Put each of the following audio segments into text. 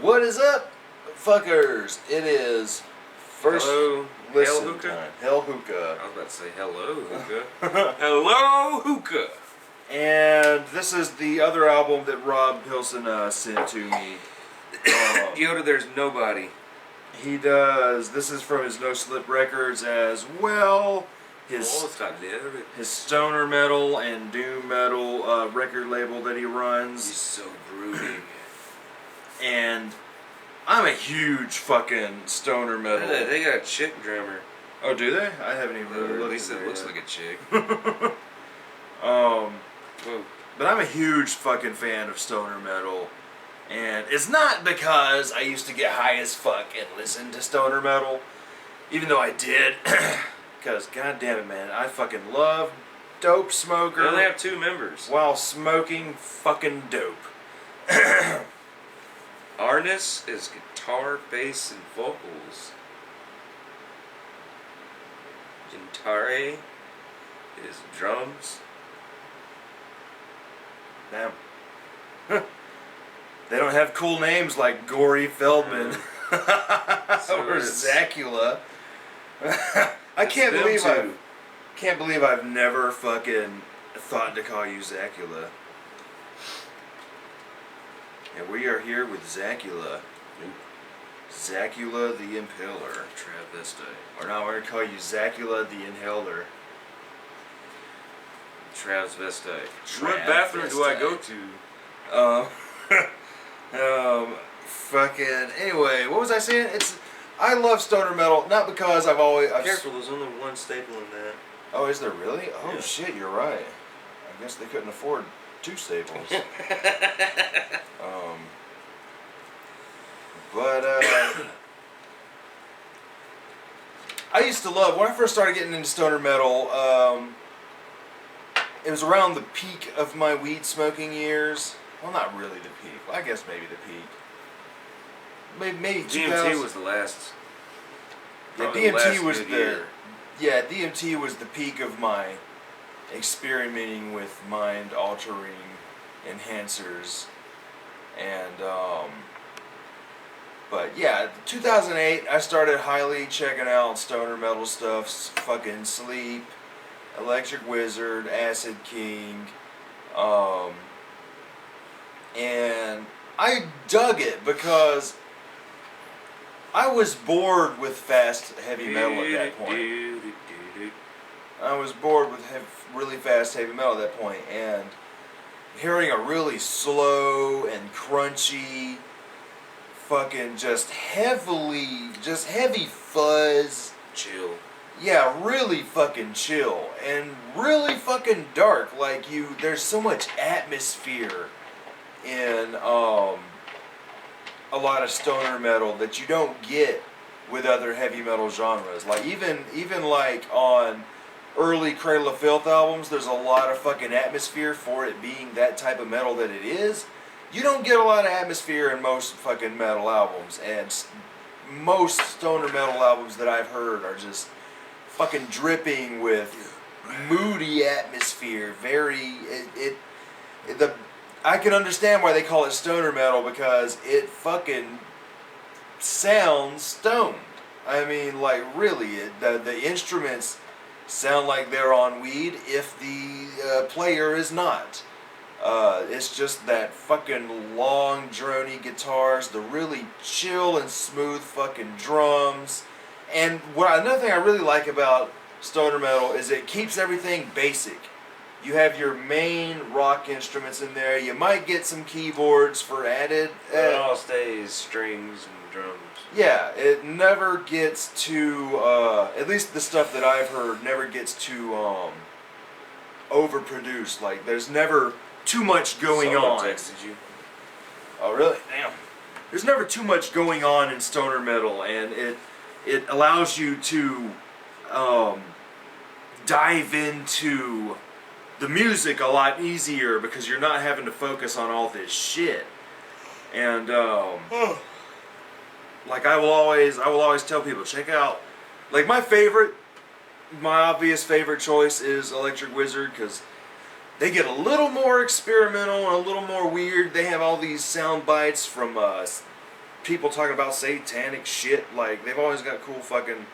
What is up, fuckers? It is first Hello, listen Hellhookah? time. Hellhookah. I was about to say hello, hookah. Hello, hookah. And this is the other album that Rob Pilson sent to me. Yoda, there's nobody. He does. This is from his No Slip Records as well. His stoner metal and doom metal record label that he runs. He's so brooding. And I'm a huge fucking stoner metal. They got a chick drummer. Oh, do they? I haven't even really looked. At least at it looks like a chick. Whoa. But I'm a huge fucking fan of stoner metal. And it's not because I used to get high as fuck and listen to stoner metal. Even though I did. Because, god damn it, man, I fucking love dope smoker. They only have 2 members. While smoking fucking dope. Arnis is guitar, bass, and vocals. Gintare is drums. Damn. They don't have cool names like Gory Feldman or Zacula. I can't believe I've never fucking thought to call you Zacula. And we are here with Zacula. Zacula the Impaler. Travesti. Or now we're gonna call you Zacula the Inhaler. Travesti. What bathroom do I go to? Fucking. Anyway, what was I saying? I love stoner metal, not because I've Careful, there's only one staple in that. Oh, is there really? Oh yeah. Shit, you're right. I guess they couldn't afford 2 staples. I used to love, when I first started getting into stoner metal, it was around the peak of my weed smoking years. Well, not really the peak. Well, I guess maybe the peak. Maybe DMT was the last. Yeah, DMT was the. Yeah, DMT was the peak of my experimenting with mind-altering enhancers, and but yeah, 2008 I started highly checking out stoner metal stuff, fucking Sleep, Electric Wizard, Acid King, and I dug it because I was bored with fast, heavy metal at that point. I was bored with really fast, heavy metal at that point, and hearing a really slow and crunchy, fucking heavy fuzz. Chill. Yeah, really fucking chill and really fucking dark. Like there's so much atmosphere in a lot of stoner metal that you don't get with other heavy metal genres. Like even like on early Cradle of Filth albums, there's a lot of fucking atmosphere for it being that type of metal that it is. You don't get a lot of atmosphere in most fucking metal albums, and most stoner metal albums that I've heard are just fucking dripping with moody atmosphere. I can understand why they call it stoner metal, because it fucking sounds stoned. I mean, like, really, the instruments sound like they're on weed if the player is not. It's just that fucking long, drony guitars, the really chill and smooth fucking drums. And another thing I really like about stoner metal is it keeps everything basic. You have your main rock instruments in there. You might get some keyboards for added. It all stays strings and drums. Yeah, it never gets too. At least the stuff that I've heard never gets too overproduced. Like there's never too much going on. Texted you. Oh really? Damn. There's never too much going on in stoner metal, and it allows you to dive into the music a lot easier because you're not having to focus on all this shit. And like I will always tell people, check out, like my obvious favorite choice is Electric Wizard, because they get a little more experimental and a little more weird. They have all these sound bites from people talking about satanic shit. Like, they've always got cool fucking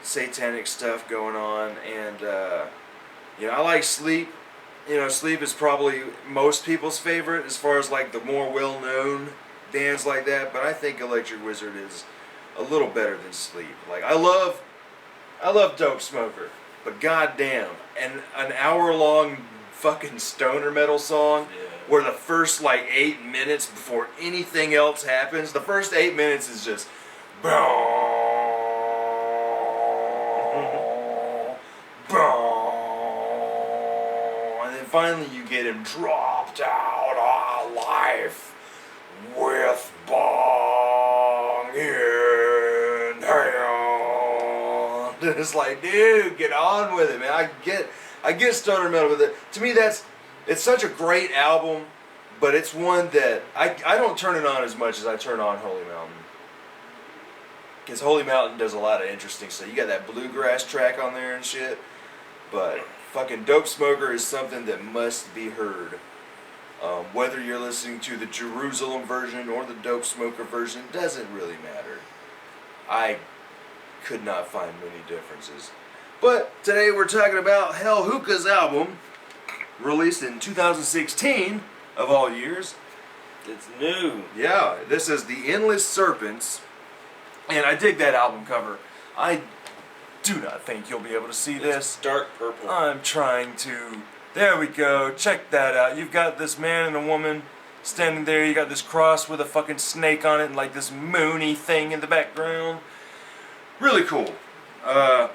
satanic stuff going on. And, you know, I like Sleep. You know, Sleep is probably most people's favorite as far as, like, the more well-known bands like that. But I think Electric Wizard is a little better than Sleep. Like, I love Dope Smoker. But goddamn, an hour-long fucking stoner metal song where the first, like, 8 minutes before anything else happens, the first 8 minutes is just... And then finally you get him dropped out of life with bong in hand. It's like, dude, get on with it, man. I get stoner metal with it. To me, it's such a great album, but it's one that I don't turn it on as much as I turn on Holy Mountain. Because Holy Mountain does a lot of interesting stuff. You got that bluegrass track on there and shit. But fucking Dope Smoker is something that must be heard. Whether you're listening to the Jerusalem version or the Dope Smoker version, doesn't really matter. I could not find many differences. But today we're talking about Hellhookah's album, released in 2016, of all years. It's new. Yeah, this is The Endless Serpents. And I dig that album cover. I do not think you'll be able to see this. Dark purple. I'm trying to... There we go. Check that out. You've got this man and a woman standing there. You got this cross with a fucking snake on it and like this moony thing in the background. Really cool. And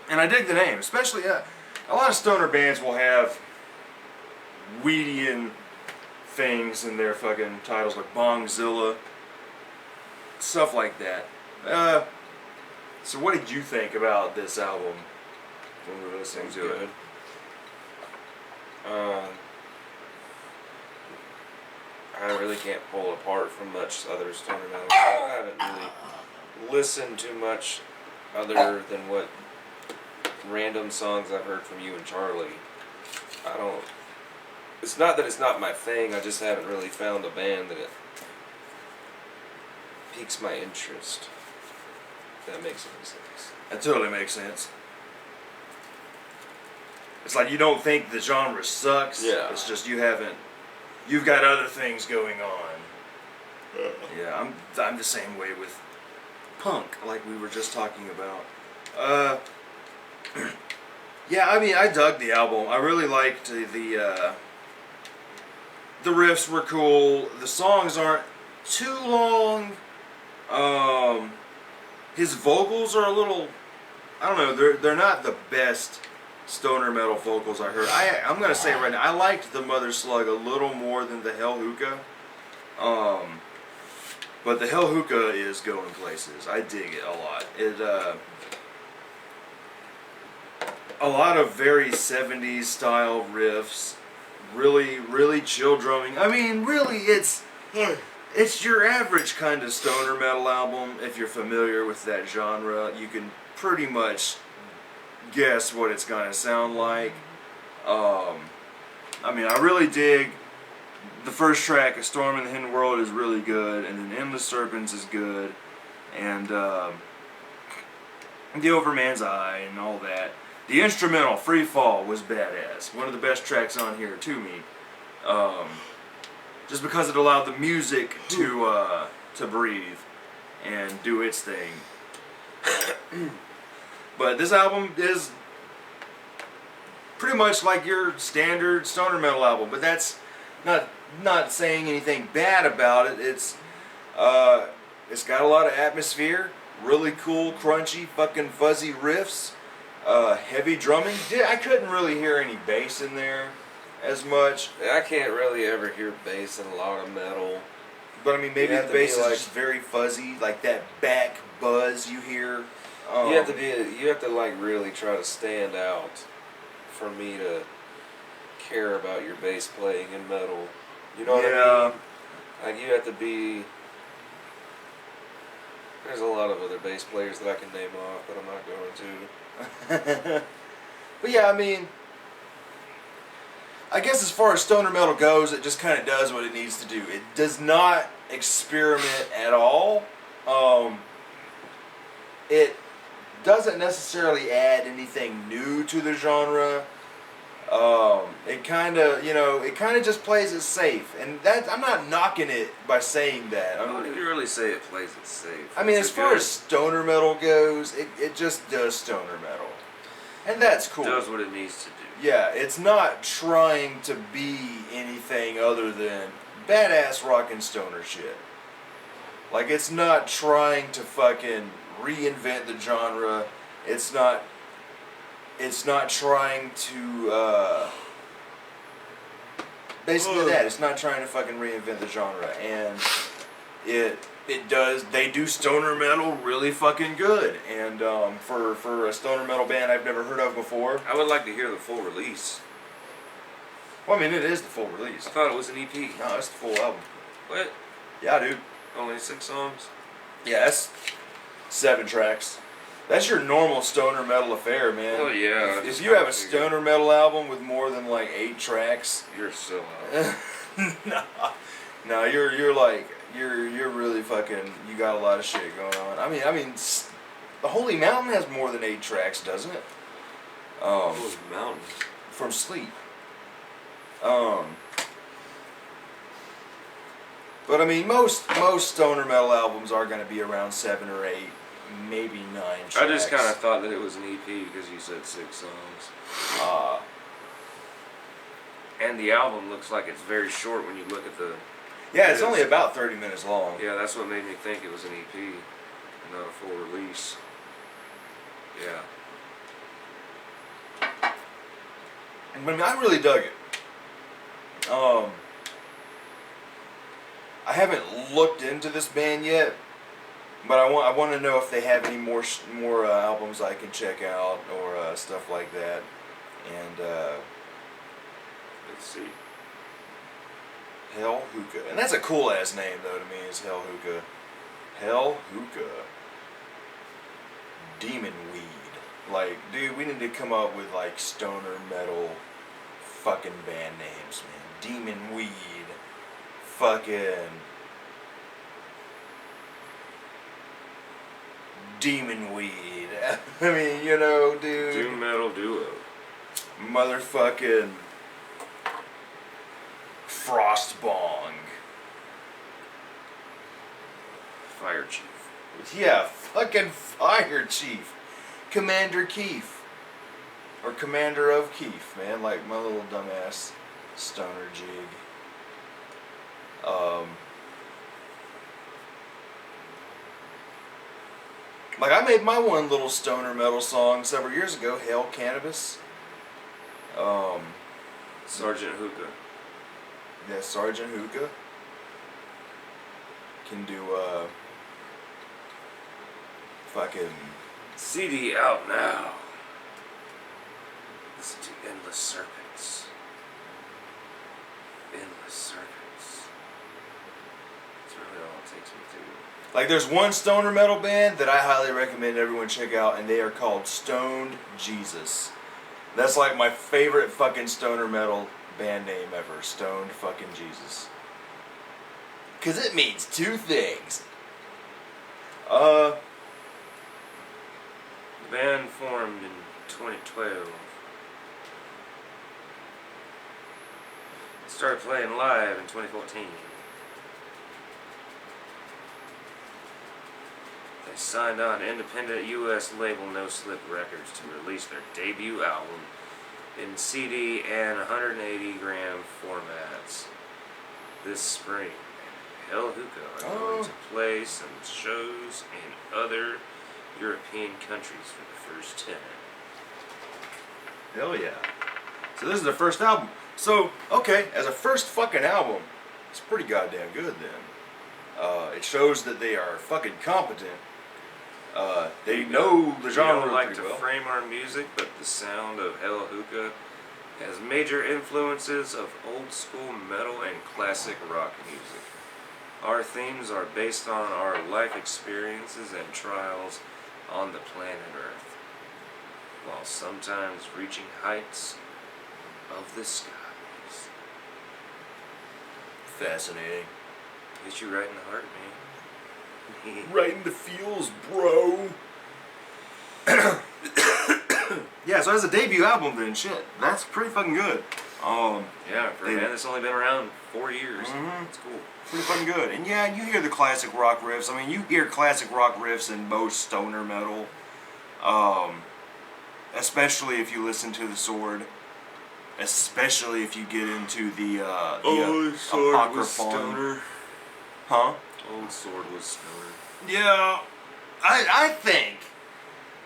I dig the name. Especially, a lot of stoner bands will have Weedian things in their fucking titles, like Bongzilla. Stuff like that. So what did you think about this album when we were listening to it? I really can't pull apart from much other stoner metal. I haven't really listened to much other than what random songs I've heard from you and Charlie. It's not that it's not my thing, I just haven't really found a band that piques my interest. If that makes any sense. That totally makes sense. It's like you don't think the genre sucks. Yeah. It's just you've got other things going on. Yeah, I'm the same way with punk, like we were just talking about. Yeah, I mean, I dug the album. I really liked the riffs were cool. The songs aren't too long. His vocals are a little, I don't know, they're not the best stoner metal vocals I heard. I'm gonna say right now, I liked the Mother Slug a little more than the Hellhookah. But the Hellhookah is going places. I dig it a lot. A lot of very 70s style riffs. Really, really chill drumming. I mean, really, it's your average kind of stoner metal album. If you're familiar with that genre, you can pretty much guess what it's gonna sound like. I mean, I really dig the first track, A Storm in the Hidden World, is really good, and then Endless Serpents is good, and The Overman's Eye and all that. The instrumental, Free Fall, was badass. One of the best tracks on here to me. Just because it allowed the music to breathe and do its thing. But this album is pretty much like your standard stoner metal album, but that's not saying anything bad about it. It's got a lot of atmosphere, really cool, crunchy, fucking fuzzy riffs, heavy drumming. I couldn't really hear any bass in there as much. I can't really ever hear bass in a lot of metal. But I mean, maybe the bass is just very fuzzy, like that back buzz you hear. You have to like really try to stand out for me to care about your bass playing in metal. You know what I mean? Like you have to be. There's a lot of other bass players that I can name off, but I'm not going to. But yeah, I mean, I guess as far as stoner metal goes, it just kind of does what it needs to do. It does not experiment at all. It doesn't necessarily add anything new to the genre. It kind of, it kind of just plays it safe, and that I'm not knocking it by saying that. I wouldn't really say it plays it safe. I mean, as far as stoner metal goes, it just does stoner metal, and that's cool. It does what it needs to do. Yeah, it's not trying to be anything other than badass rockin' stoner shit. Like, it's not trying to fucking reinvent the genre. It's not trying to, basically that. It's not trying to fucking reinvent the genre. And they do stoner metal really fucking good. And for a stoner metal band I've never heard of before. I would like to hear the full release. Well, I mean, it is the full release. I thought it was an EP. No, it's the full album. What? Yeah, dude. Only 6 songs? Yeah, that's 7 tracks. That's your normal stoner metal affair, man. Oh, yeah. If you have a stoner metal album with more than like 8 tracks, you're still out. no, you're really fucking. You got a lot of shit going on. I mean, the Holy Mountain has more than 8 tracks, doesn't it? Holy Mountain. From Sleep. But I mean, most stoner metal albums are going to be around 7 or 8, maybe 9 tracks. I just kind of thought that it was an EP because you said 6 songs. And the album looks like it's very short when you look at the... Yeah, it's only about 30 minutes long. Yeah, that's what made me think it was an EP, not a full release. Yeah. I mean, I really dug it. I haven't looked into this band yet, but I want to know if they have any more albums I can check out or stuff like that. And Let's see. Hellhookah, and that's a cool ass name though to me. Is Hellhookah. Hellhookah. Demon weed. Like, dude, we need to come up with like stoner metal fucking band names, man. Demon weed. Fucking demon weed. I mean, dude. Doom metal duo. Motherfucking Frostbong. Fire Chief. Yeah, fucking Fire Chief. Commander Keith. Or Commander of Keith, man. Like my little dumbass stoner jig. Like I made my one little stoner metal song several years ago, Hell Cannabis. Sergeant Hookah. Yeah, Sergeant Hookah. Can do fucking CD out now. Listen to Endless Serpents. Endless Serpents. That's really all it takes me to. like there's one stoner metal band that I highly recommend everyone check out, and they are called Stoned Jesus. That's like my favorite fucking stoner metal band name ever. Stoned fucking Jesus. Cause it means 2 things. The band formed in 2012. Started playing live in 2014. They signed on independent U.S. label No Slip Records to release their debut album in CD and 180-gram formats this spring. Hellhookah are going to play some shows in other European countries for the first time. Hell yeah. So this is their first album. So, okay, as a first fucking album, it's pretty goddamn good then. It shows that they are fucking competent. They know the genre We don't like pretty to well. frame our music, but the sound of Hellhookah has major influences of old school metal and classic rock music. Our themes are based on our life experiences and trials on the planet Earth, while sometimes reaching heights of the skies. Fascinating. Hit you right in the heart, man. Right in the feels, bro. Yeah, so as a debut album, then shit, that's pretty fucking good. Yeah, for a band that's only been around 4 years. It's cool. Pretty fucking good. And yeah, you hear the classic rock riffs. I mean, you hear classic rock riffs in most stoner metal. Especially if you listen to the Sword. Especially if you get into the Sword was Apocryphon. stoner. Huh? Old Sword was stoner. Yeah, I think.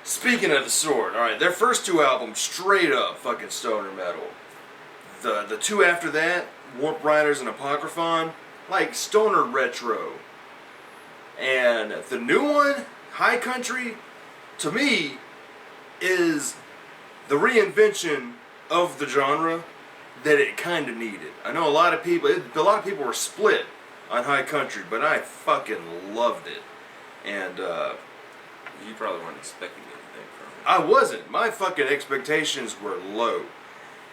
Speaking of the Sword, all right, their first 2 albums straight up fucking stoner metal. The 2 after that, Warp Riders and Apocryphon, like stoner retro. And the new one, High Country, to me, is the reinvention of the genre that it kind of needed. I know a lot of people were split on High Country, but I fucking loved it. And You probably weren't expecting anything from it. I wasn't. My fucking expectations were low.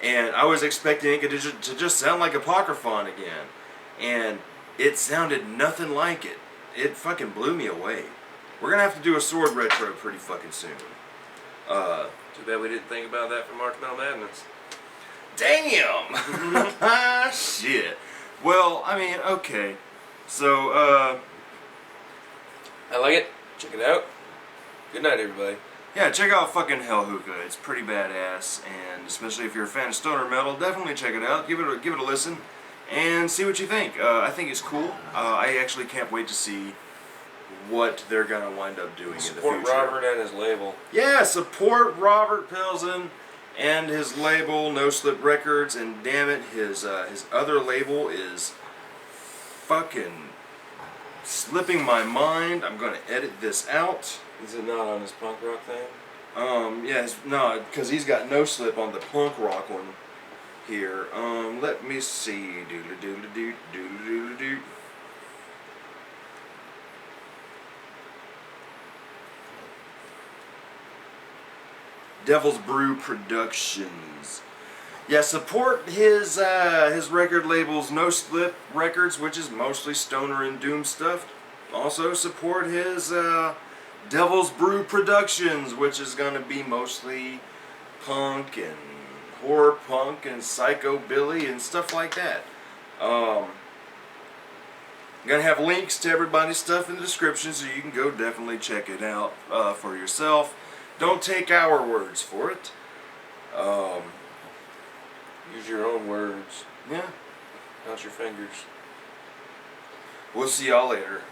And I was expecting it to just sound like Apocryphon again. And it sounded nothing like it. It fucking blew me away. We're gonna have to do a Sword retro pretty fucking soon. Too bad we didn't think about that for March Metal Madness. Damn! Shit. Well, I mean, okay. So, I like it. Check it out. Good night, everybody. yeah, check out fucking Hellhookah. It's pretty badass, and especially if you're a fan of stoner metal, definitely check it out. Give it a listen, and see what you think. I think it's cool. I actually can't wait to see what they're gonna wind up doing in the Support future. Robert and his label. Yeah, support Robert Pilsen and his label, No Slip Records, and damn it, his other label is fucking slipping my mind. I'm gonna edit this out. Is it not on his punk rock thing? Yeah, no, because he's got No Slip on the punk rock one here. Let me see. Doodle-doodle-doo. Devil's Brew Productions. Yeah, support his record labels, No Slip Records, which is mostly stoner and doom stuff. Also support his Devil's Brew Productions, which is gonna be mostly punk and horror punk and psychobilly and stuff like that. I'm gonna have links to everybody's stuff in the description, so you can go definitely check it out for yourself. Don't take our words for it. Use your own words, Yeah. not your fingers. We'll see y'all later.